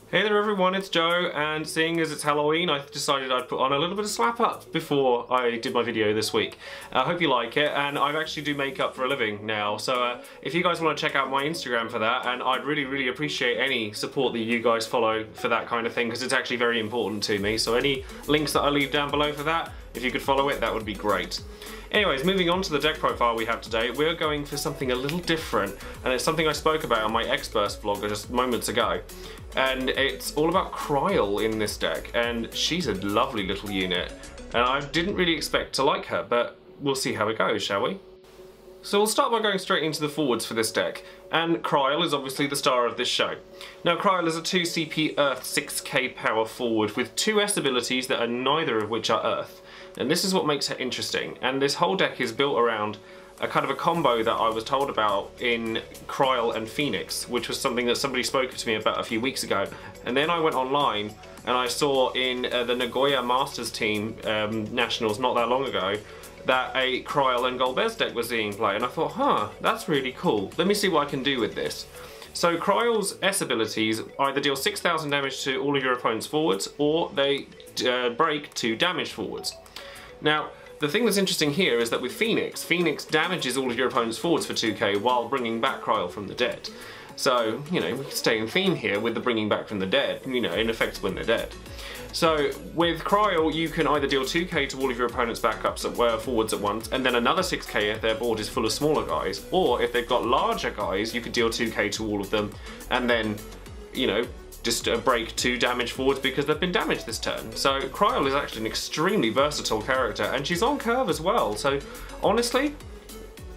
Hey there everyone, it's Joe, and seeing as it's Halloween, I decided I'd put on a little bit of slap up before I did my video this week. I hope you like it, and I actually do makeup for a living now, so if you guys want to check out my Instagram for that, and I'd really appreciate any support that you guys follow for that kind of thing, because it's actually very important to me, so any links that I leave down below for that, if you could follow it, that would be great. Anyways, moving on to the deck profile we have today, we're going for something a little different, and it's something I spoke about on my X-Burst vlog just moments ago. And it's all about Krile in this deck, and she's a lovely little unit, and I didn't really expect to like her, but we'll see how it goes, shall we? So we'll start by going straight into the forwards for this deck, and Krile is obviously the star of this show. Now Krile is a 2 CP Earth 6k power forward with 2 S abilities that are neither of which are Earth. And this is what makes her interesting, and this whole deck is built around a kind of a combo that I was told about in Krile and Phoenix, which was something that somebody spoke to me about a few weeks ago. And then I went online and I saw in the Nagoya Masters team Nationals not that long ago that a Krile and Golbez deck was being played, and I thought, huh, that's really cool. Let me see what I can do with this. So Krile's S abilities either deal 6,000 damage to all of your opponent's forwards, or they break 2 damage forwards. Now, the thing that's interesting here is that with Phoenix damages all of your opponent's forwards for 2k while bringing back Krile from the dead. So, you know, we can stay in theme here with the bringing back from the dead, you know, in effect when they're dead. So, with Krile, you can either deal 2k to all of your opponent's backups forwards at once, and then another 6k if their board is full of smaller guys, or if they've got larger guys, you could deal 2k to all of them, and then, you know, just break 2 damage forwards because they've been damaged this turn. So Krile is actually an extremely versatile character, and she's on curve as well, so honestly,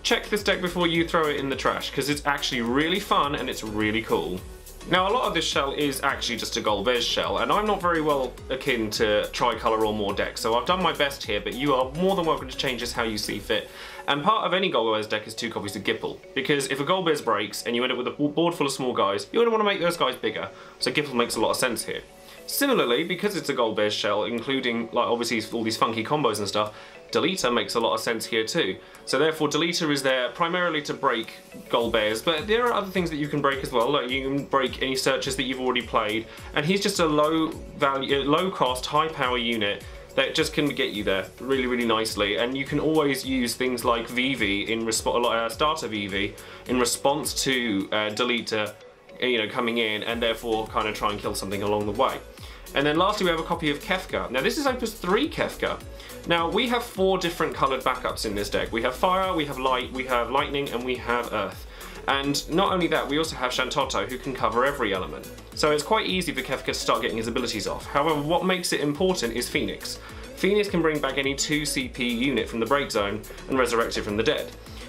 check this deck before you throw it in the trash, because it's actually really fun and it's really cool. Now a lot of this shell is actually just a Golbez shell, and I'm not very well akin to tricolour or more decks, so I've done my best here, but you are more than welcome to change this how you see fit. And part of any Golbez deck is 2 copies of Gipple, because if a Golbez breaks and you end up with a board full of small guys, you're going to want to make those guys bigger, so Gipple makes a lot of sense here. Similarly, because it's a Golbez shell, including like obviously all these funky combos and stuff, Deleter makes a lot of sense here too. So therefore Deleter is there primarily to break Golbez, but there are other things that you can break as well. Like you can break any searches that you've already played, and he's just a low cost, high power unit that just can get you there really nicely. And you can always use things like VV in response, starter VV in response to Deleter, you know, coming in, and therefore kind of try and kill something along the way. And then lastly we have a copy of Kefka. Now this is Opus 3 Kefka. Now we have 4 different coloured backups in this deck. We have Fire, we have Light, we have Lightning, and we have Earth. And not only that, we also have Shantoto, who can cover every element. So it's quite easy for Kefka to start getting his abilities off. However, what makes it important is Phoenix. Phoenix can bring back any 2 CP unit from the break zone and resurrect it from the dead.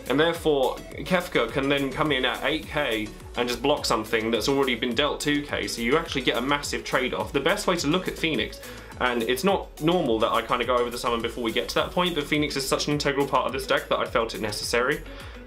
And therefore, Kefka can then come in at 8k and just block something that's already been dealt 2k, so you actually get a massive trade-off. The best way to look at Phoenix, and it's not normal that I kind of go over the summon before we get to that point, but Phoenix is such an integral part of this deck that I felt it necessary.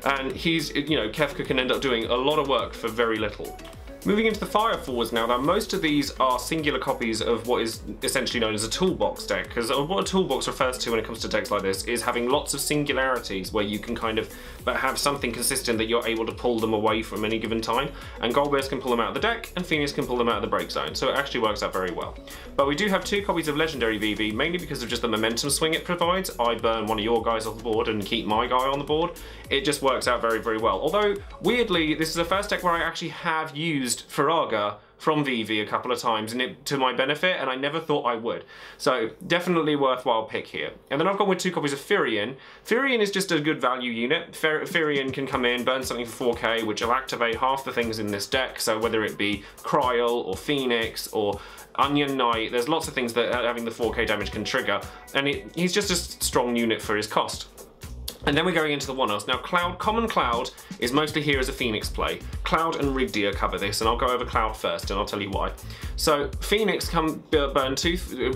And he's, you know, Kefka can end up doing a lot of work for very little. Moving into the fire forwards now, most of these are singular copies of what is essentially known as a toolbox deck, because what a toolbox refers to when it comes to decks like this is having lots of singularities where you can kind of have something consistent that you're able to pull them away from any given time, and Golbez can pull them out of the deck and Phoenix can pull them out of the break zone, so it actually works out very well. But we do have 2 copies of Legendary VV, mainly because of just the momentum swing it provides. I burn one of your guys off the board and keep my guy on the board. It just works out very well. Although, weirdly, this is the first deck where I actually have used Faraga from VV a couple of times, and to my benefit, and I never thought I would. So definitely worthwhile pick here. And then I've gone with 2 copies of Firion. Firion is just a good value unit. Firion can come in, burn something for 4k, which will activate half the things in this deck, so whether it be Krile or Phoenix or Onion Knight, there's lots of things that having the 4k damage can trigger, and he's just a strong unit for his cost. And then we're going into the one-offs. Now Common Cloud is mostly here as a Phoenix play. Cloud and Rigdia cover this, and I'll go over Cloud first and I'll tell you why. So Phoenix can burn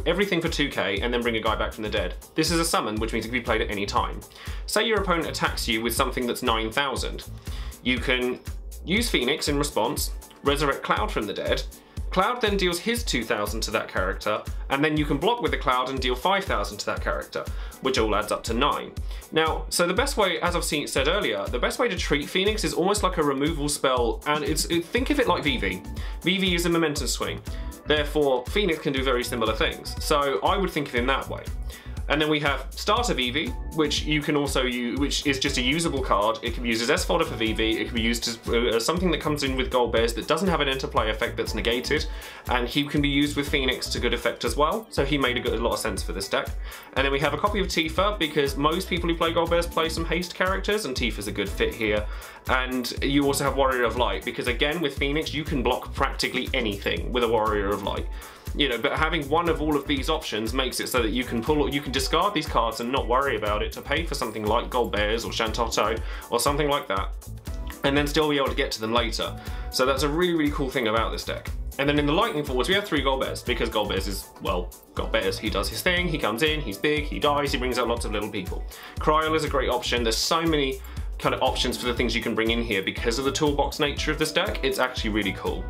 everything for 2k and then bring a guy back from the dead. This is a summon, which means it can be played at any time. Say your opponent attacks you with something that's 9,000. You can use Phoenix in response, resurrect Cloud from the dead. Cloud then deals his 2,000 to that character, and then you can block with the Cloud and deal 5,000 to that character, which all adds up to 9. Now, so the best way, as I've said earlier, the best way to treat Phoenix is almost like a removal spell, and think of it like VV. VV is a momentum swing, therefore Phoenix can do very similar things. So I would think of him that way. And then we have Starter VV, which you can also use, which is just a usable card. It can be used as S fodder for VV, it can be used as something that comes in with Golbez that doesn't have an interplay effect that's negated, and he can be used with Phoenix to good effect as well, so he made a lot of sense for this deck. And then we have a copy of Tifa, because most people who play Golbez play some haste characters, and Tifa's a good fit here. And you also have Warrior of Light, because again, with Phoenix, you can block practically anything with a Warrior of Light. You know, but having one of all of these options makes it so that you can discard these cards and not worry about it to pay for something like Golbez or Shantotto or something like that, and then still be able to get to them later. So that's a really, really cool thing about this deck. And then in the Lightning Forwards, we have 3 Golbez, because Golbez is, well, Golbez. He does his thing, he comes in, he's big, he dies, he brings out lots of little people. Krile is a great option. There's so many kind of options for the things you can bring in here because of the toolbox nature of this deck. It's actually really cool.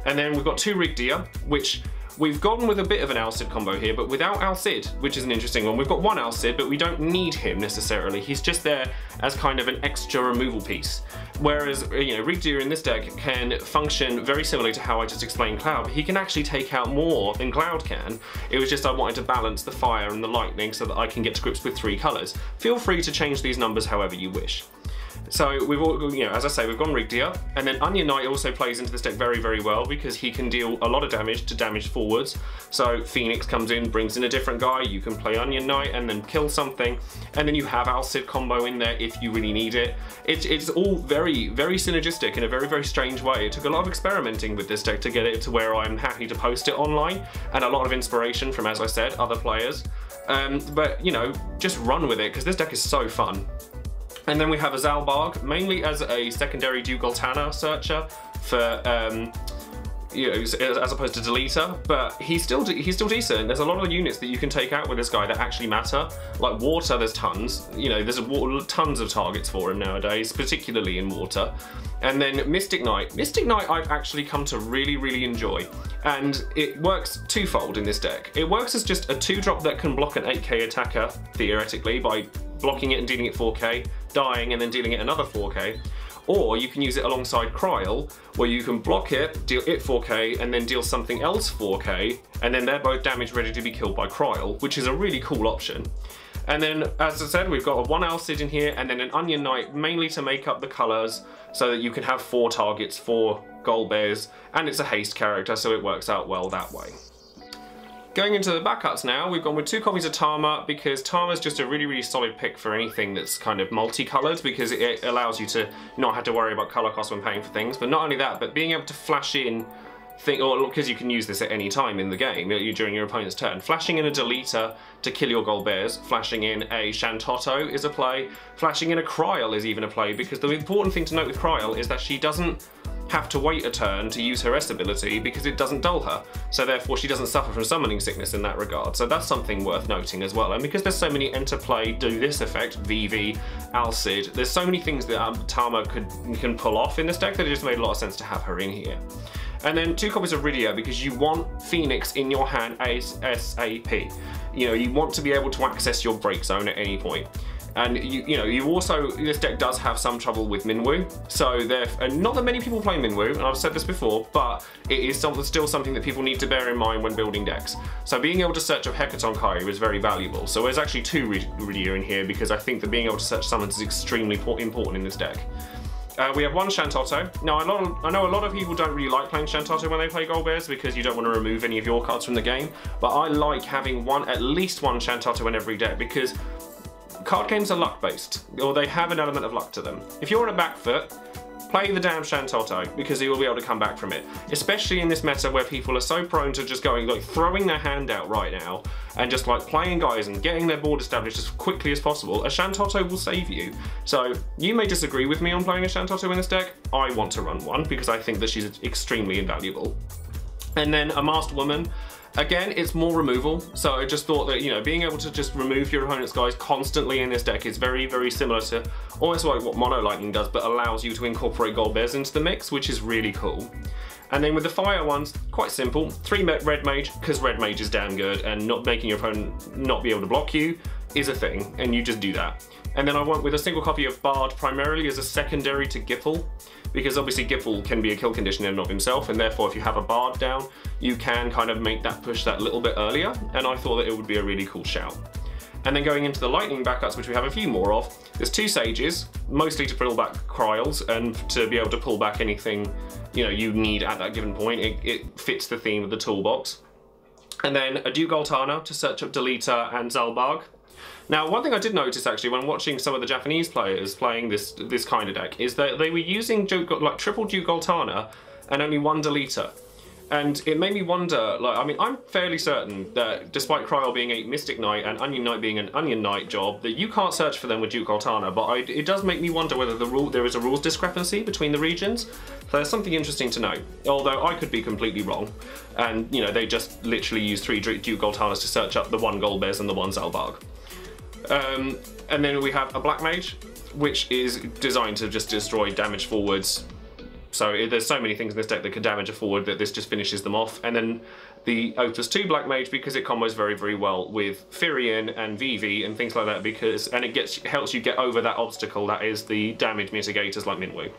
And then we've got 2 Rigdia, which we've gone with a bit of an Alcid combo here, but without Alcid, which is an interesting one. We've got 1 Alcid, but we don't need him necessarily. He's just there as kind of an extra removal piece. Whereas, you know, Rigdia in this deck can function very similarly to how I just explained Cloud. He can actually take out more than Cloud can. It was just I wanted to balance the fire and the lightning so that I can get to grips with 3 colours. Feel free to change these numbers however you wish. So we've all, you know, as I say, we've gone Rigdia, and then Onion Knight also plays into this deck very, very well because he can deal a lot of damage to damage forwards. So Phoenix comes in, brings in a different guy, you can play Onion Knight and then kill something, and then you have Alcid combo in there if you really need it. It's all very, very synergistic in a very, very strange way. It took a lot of experimenting with this deck to get it to where I'm happy to post it online, and a lot of inspiration from, as I said, other players. But, you know, just run with it because this deck is so fun. And then we have a Zalbarg, mainly as a secondary Dugultana searcher for, you know, as opposed to Deleter, but he's still decent. There's a lot of units that you can take out with this guy that actually matter. Like water, there's tons. You know, there's tons of targets for him nowadays, particularly in water. And then Mystic Knight. Mystic Knight I've actually come to really, really enjoy. And it works twofold in this deck. It works as just a 2-drop that can block an 8k attacker, theoretically, by blocking it and dealing it 4k, dying and then dealing it another 4k. Or you can use it alongside Krile, where you can block it, deal it 4k, and then deal something else 4k, and then they're both damage ready to be killed by Krile, which is a really cool option. And then, as I said, we've got a 1 Alcid in here, and then an Onion Knight, mainly to make up the colours, so that you can have 4 targets for Golbez, and it's a haste character, so it works out well that way. Going into the backups now, we've gone with 2 copies of Tama because Tama's just a really, really solid pick for anything that's kind of multicolored because it allows you to not have to worry about color cost when paying for things. But not only that, but being able to flash in or because you can use this at any time in the game during your opponent's turn. Flashing in a Deleter to kill your Golbez, flashing in a Shantotto is a play, flashing in a Krile is even a play, because the important thing to note with Krile is that she doesn't have to wait a turn to use her S ability because it doesn't dull her, so therefore she doesn't suffer from summoning sickness in that regard. So that's something worth noting as well. And because there's so many interplay do this effect, VV, Alcid, there's so many things that Tama can pull off in this deck that it just made a lot of sense to have her in here. And then 2 copies of Rigdia because you want Phoenix in your hand ASAP. You know, you want to be able to access your break zone at any point. And you also, this deck does have some trouble with Minwu, so not that many people play Minwu, and I've said this before, but it is still something that people need to bear in mind when building decks. So being able to search of Hecatonkai is very valuable. So there's actually 2 Rigdia in here because I think that being able to search summons is extremely important in this deck. We have 1 Shantotto. Now, I know a lot of people don't really like playing Shantotto when they play Golbez because you don't want to remove any of your cards from the game, but I like having at least one Shantotto in every deck because card games are luck based, or they have an element of luck to them. If you're on a back foot, play the damn Shantotto because you will be able to come back from it. Especially in this meta where people are so prone to just going, like throwing their hand out right now and just like playing guys and getting their board established as quickly as possible, a Shantotto will save you. So you may disagree with me on playing a Shantotto in this deck. I want to run one because I think that she's extremely invaluable. And then a Masked Woman. Again, it's more removal, so I just thought that, you know, being able to just remove your opponent's guys constantly in this deck is very, very similar to almost like what Mono Lightning does, but allows you to incorporate Golbez into the mix, which is really cool. And then with the fire ones, quite simple. 3 red mage, because red mage is damn good, and not making your opponent not be able to block you is a thing, and you just do that. And then I went with a single copy of Bard primarily as a secondary to Giffle, because obviously Giffle can be a kill condition in and of himself, and therefore if you have a Bard down, you can kind of make that push that little bit earlier, and I thought that it would be a really cool shout. And then going into the lightning backups, which we have a few more of, there's 2 sages, mostly to pull back Kriles and to be able to pull back anything you need at that given point. It fits the theme of the toolbox. And then a Dugoltana to search up Delita and Zalbarg. Now, one thing I did notice actually when watching some of the Japanese players playing this kind of deck is that they were using like triple Dugoltana and only 1 Delita. And it made me wonder, like, I mean, I'm fairly certain that despite Krile being a Mystic Knight and Onion Knight being an Onion Knight job, that you can't search for them with Dugoltana, but it does make me wonder whether there is a rules discrepancy between the regions. So there's something interesting to know, although I could be completely wrong. And, they just literally use 3 Dugoltanas to search up the 1 Golbez and the 1 Zalbarg. And then we have a Black Mage, which is designed to just destroy damage forwards. So there's so many things in this deck that can damage a forward that this just finishes them off. And then the Opus 2 Black Mage, because it combos very, very well with Firion and Vivi and things like that, and it helps you get over that obstacle that is the damage mitigators like Minwu.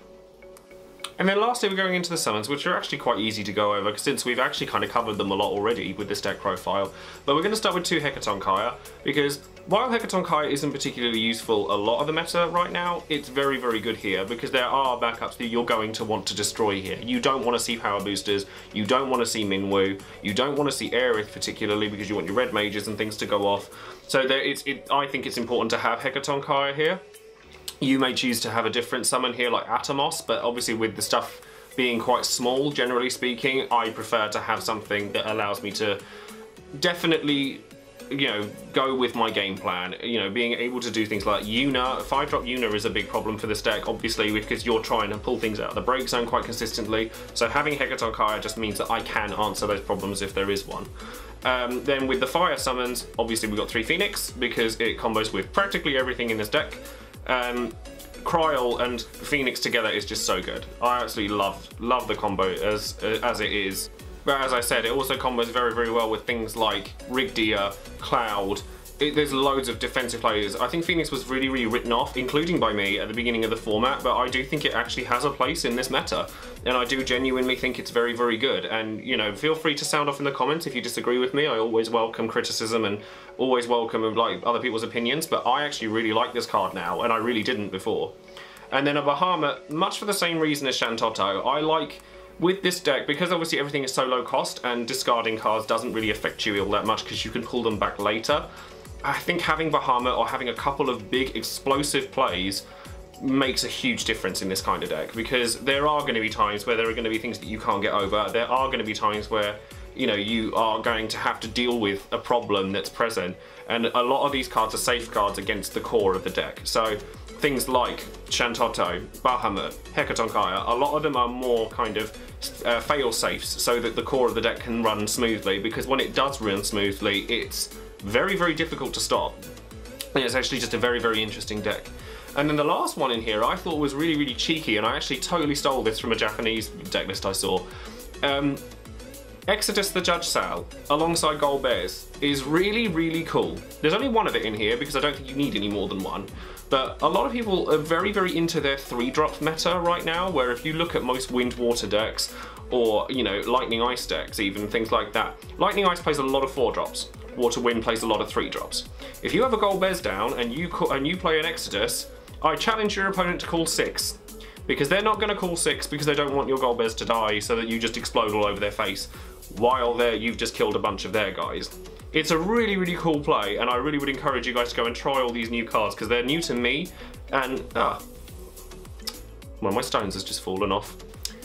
And then lastly, we're going into the summons, which are actually quite easy to go over since we've actually kind of covered them a lot already with this deck profile. But we're going to start with 2 Hekatonkaya, because while Hekatonkaya isn't particularly useful a lot of the meta right now, it's very, very good here, because there are backups that you're going to want to destroy here. You don't want to see power boosters, you don't want to see Minwu, you don't want to see Aerith particularly, because you want your red mages and things to go off. So I think it's important to have Hekatonkaya here. You may choose to have a different summon here like Atomos, but obviously with the stuff being quite small, generally speaking, I prefer to have something that allows me to definitely, go with my game plan. Being able to do things like Yuna. 5-drop Yuna is a big problem for this deck, obviously, because you're trying to pull things out of the break zone quite consistently. So having Hekatonkaya just means that I can answer those problems if there is one. Then with the fire summons, obviously we've got 3 Phoenix, because it combos with practically everything in this deck. Krile and Phoenix together is just so good. I absolutely love the combo as it is. But as I said, it also combos very, very well with things like Rigdia, Cloud. There's loads of defensive players. I think Phoenix was really, really written off, including by me at the beginning of the format, but I do think it actually has a place in this meta. And I do genuinely think it's very, very good. And, feel free to sound off in the comments if you disagree with me. I always welcome criticism and always welcome other people's opinions, but I actually really like this card now, and I really didn't before. And then a Bahamut, much for the same reason as Shantotto, I like with this deck, because obviously everything is so low cost and discarding cards doesn't really affect you all that much because you can pull them back later. I think having Bahamut or having a couple of big explosive plays makes a huge difference in this kind of deck, because there are going to be times where there are going to be things that you can't get over. There are going to be times where you are going to have to deal with a problem that's present, and a lot of these cards are safeguards against the core of the deck. So things like Shantotto, Bahamut, Hekatonkaya, a lot of them are more kind of fail-safes so that the core of the deck can run smoothly, because when it does run smoothly, it's very, very difficult to stop. And it's actually just a very, very interesting deck. And then the last one in here I thought was really, really cheeky, and I actually totally stole this from a Japanese deck list I saw. Exodus the Judge Sal, alongside Golbez, is really, really cool. There's only 1 of it in here because I don't think you need any more than 1. But a lot of people are very, very into their 3-drop meta right now, where if you look at most Wind-Water decks, or, Lightning Ice decks, even, things like that, Lightning Ice plays a lot of 4-drops. Water Wind plays a lot of 3-drops. If you have a Golbez down and you play an Exodus, I challenge your opponent to call 6. Because they're not going to call 6 because they don't want your Golbez to die so that you just explode all over their face while you've just killed a bunch of their guys. It's a really, really cool play, and I really would encourage you guys to go and try all these new cards because they're new to me, and well, my stones has just fallen off.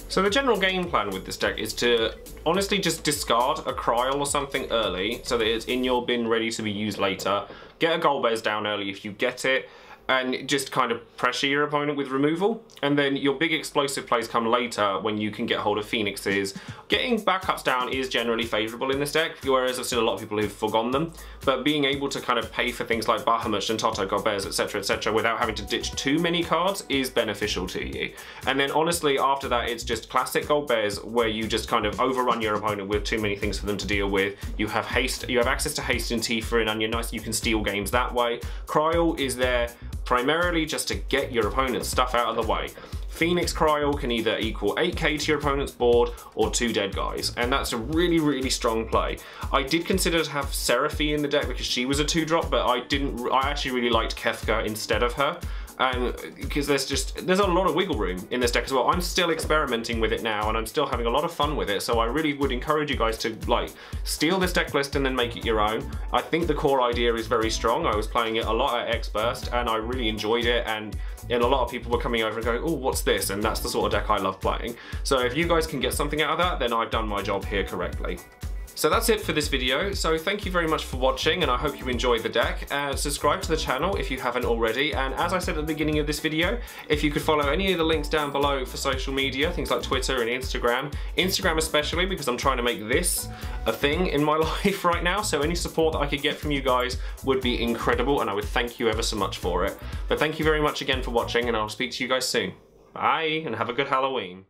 So the general game plan with this deck is to honestly just discard a Krile or something early so that it's in your bin ready to be used later. Get a Golbez down early if you get it. and just kind of pressure your opponent with removal. And then your big explosive plays come later when you can get hold of Phoenixes. Getting backups down is generally favourable in this deck, whereas I've seen a lot of people who've forgone them. But being able to kind of pay for things like Bahamut and Toto, Golbez, etc, without having to ditch too many cards is beneficial to you. And then honestly, after that, it's just classic Golbez, where you just kind of overrun your opponent with too many things for them to deal with. You have haste, you have access to haste and Tifa and Onion Nice, you can steal games that way. Krile is there primarily just to get your opponent's stuff out of the way. Phoenix Krile can either equal 8k to your opponent's board or 2 dead guys, and that's a really, really strong play. I did consider to have Seraphy in the deck because she was a 2-drop, but I actually really liked Kefka instead of her. Because there's a lot of wiggle room in this deck as well. I'm still experimenting with it now, and I'm still having a lot of fun with it, so I really would encourage you guys to like steal this deck list and then make it your own. I think the core idea is very strong. I was playing it a lot at X-Burst and I really enjoyed it, and a lot of people were coming over and going, oh, what's this? And that's the sort of deck I love playing. So if you guys can get something out of that, then I've done my job here correctly. So that's it for this video, so thank you very much for watching, and I hope you enjoyed the deck. Subscribe to the channel if you haven't already, and as I said at the beginning of this video, if you could follow any of the links down below for social media, things like Twitter and Instagram especially, because I'm trying to make this a thing in my life right now, so any support that I could get from you guys would be incredible, and I would thank you ever so much for it. But thank you very much again for watching, and I'll speak to you guys soon. Bye, and have a good Halloween.